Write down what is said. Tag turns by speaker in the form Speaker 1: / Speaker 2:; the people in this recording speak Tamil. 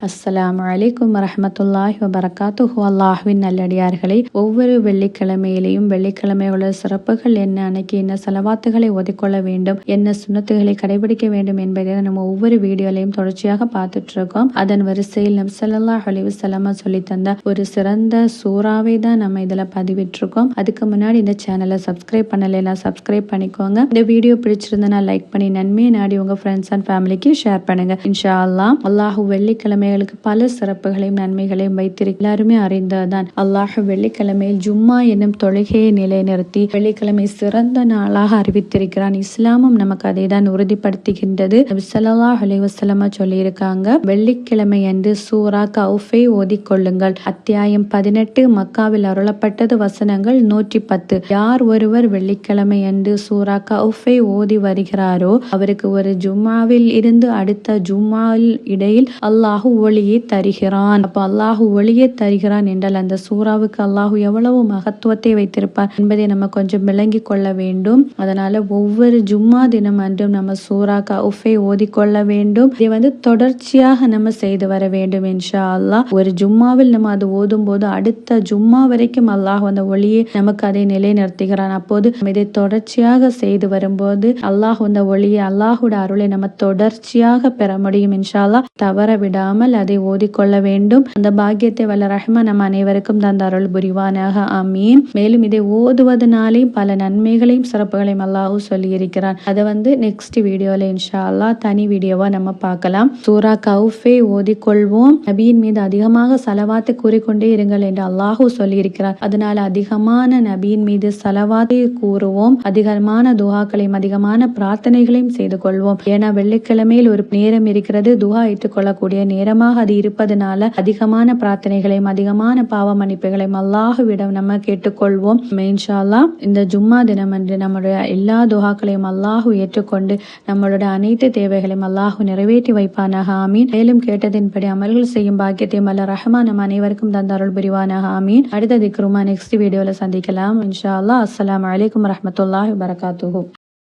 Speaker 1: அஸ்ஸலாமு அலைக்கும் வரஹ்மத்துல்லாஹி வபரகாத்துஹு. அல்லாஹ்வின் நல்லடியார்களே, ஒவ்வொரு வெள்ளிக்கிழமையிலையும் வெள்ளிக்கிழமையோட சிறப்புகள் என்ன, அன்னைக்கு என்ன செலவாத்துகளை ஒதுக்கொள்ள வேண்டும், என்ன சுன்னத்துகளை கடைபிடிக்க வேண்டும் என்பதை நம்ம ஒவ்வொரு வீடியோலையும் தொடர்ச்சியாக பார்த்துட்டு இருக்கோம். அதன் வரிசையில் நபி ஸல்லல்லாஹு அலைஹி வஸல்லம் சொல்லி தந்த ஒரு சிறந்த சூறாவை தான் நம்ம இதுல பதிவிட்டிருக்கோம். அதுக்கு முன்னாடி இந்த சேனலை சப்ஸ்கிரைப் பண்ணலைன்னா சப்ஸ்கிரைப் பண்ணிக்கோங்க. இந்த வீடியோ பிடிச்சிருந்தனா லைக் பண்ணி நன்மையை நாடி உங்க ஃப்ரெண்ட்ஸ் அண்ட் ஃபேமிலிக்கு ஷேர் பண்ணுங்க. இன்ஷா அல்லாஹ். அல்லாஹ் வெள்ளிக்கிழமை பல சிறப்புகளையும் நன்மைகளையும் வைத்திருக்க எல்லாருமே அறிந்ததுதான். அல்லாஹ் வெள்ளிக்கிழமையில் ஜும்மா என்னும் தொழுகையை நிலைநிறுத்தி வெள்ளிக்கிழமை சிறந்த நாளாக அறிவித்திருக்கிறான். இஸ்லாமும் நமக்கு அதை தான் உறுதிப்படுத்துகின்றது. நபி ஸல்லல்லாஹு அலைஹி வஸல்லம் சொல்லியிருக்காங்க, வெள்ளிக்கிழமை அன்று சூரா கௌஃபை ஓதிக்கொள்ளுங்கள். அத்தியாயம் 18, மக்காவில் அருளப்பட்டது. வசனங்கள் 110. யார் ஒருவர் வெள்ளிக்கிழமை அன்று சூரா கௌஃபை ஓதி வருகிறாரோ அவருக்கு ஒரு ஜும்மாவில் இருந்து அடுத்த ஜும்மாவில் இடையில் அல்லாஹ் ஒளியை தருகிறான். அப்ப அல்லாஹ் ஒளியை தருகிறான் என்றால் அந்த சூறாவுக்கு அல்லாஹ் எவ்வளவு மகத்துவத்தை வைத்திருப்பார் என்பதை நம்ம கொஞ்சம் விளங்கி கொள்ள வேண்டும். அதனால ஒவ்வொரு ஜும்மா தினம் அன்றும் நம்ம சூரா கௌஃபை ஓதிக்கொள்ள வேண்டும். இதை தொடர்ச்சியாக நம்ம செய்து வர வேண்டும் இன்ஷா அல்லாஹ். ஒரு ஜும்மாவில் நம்ம அது ஓதும் போது அடுத்த ஜும்மா வரைக்கும் அல்லாஹ் அந்த ஒளியை நமக்கு அதை நிலைநிறுத்துகிறான். அப்போது நம்ம இதை தொடர்ச்சியாக செய்து வரும்போது அல்லாஹ் அந்த ஒளியை, அல்லாஹோட அருளை நம்ம தொடர்ச்சியாக பெற முடியும் இன்ஷா அல்லாஹ். தவற விடாமல் அதை ஓதிக்கொள்ள வேண்டும். அந்த பாக்கியத்தை வல்ல ரஹ்மான் நம்ம அனைவருக்கும் தந்த அருள் புரிவானாக, ஆமீன். மேலும் இதை ஓதுவதனாலே பல நன்மைகளையும் சிறப்புகளையும் அல்லாஹ் சொல்லி இருக்கிறான். அதை நெக்ஸ்ட் வீடியோல இன்ஷா அல்லாஹ் தனி வீடியோவா நம்ம பார்க்கலாம். சூரா கௌஃபை ஓதிக்கொள்வோம். நபியின் மீது அதிகமாக சலவாத்தை கூறிக்கொண்டே இருங்கள் என்று அல்லாஹ் சொல்லி இருக்கிறார். அதனால அதிகமான நபியின் மீது சலவாத்தை கூறுவோம். அதிகமான துஆக்களையும் அதிகமான பிரார்த்தனைகளையும் செய்து கொள்வோம். ஏன்னா வெள்ளிக்கிழமையில் ஒரு நேரம் இருக்கிறது, துஆ ஏற்றுக்கொள்ளக்கூடிய நேரமாக அது இருப்பதனால அதிகமான பிரார்த்தனைகளையும் அதிகமான பாவ மன்னிப்புகளையும் அல்லாஹ்விடம் நம்ம கேட்டுக்கொள்வோம். இன்ஷா அல்லாஹ் இந்த ஜும்மா தினம் அன்று நம்முடைய எல்லா துஆக்களையும் அல்லாஹ் ஏற்றுக்கொண்டு நம்மளோட அனைத்து தேவைகளையும் அல்லாஹ் நிறைவேற்றி வைப்பானாக, ஆமீன். மேலும் கேட்டதின்படி அமல்கள் செய்யும் பாக்கியத்தையும் அல்ல ரஹ்மான் நம்ம அனைவருக்கும் தந்த அருள் புரிவானாக, ஆமீன். அடுத்த திக்ருமா நெக்ஸ்ட் வீடியோல சந்திக்கலாம் இன்ஷா அல்லாஹ். அஸ்ஸலாமு அலைக்கும் வரஹ்மத்துல்லாஹி வபரகாத்துஹு.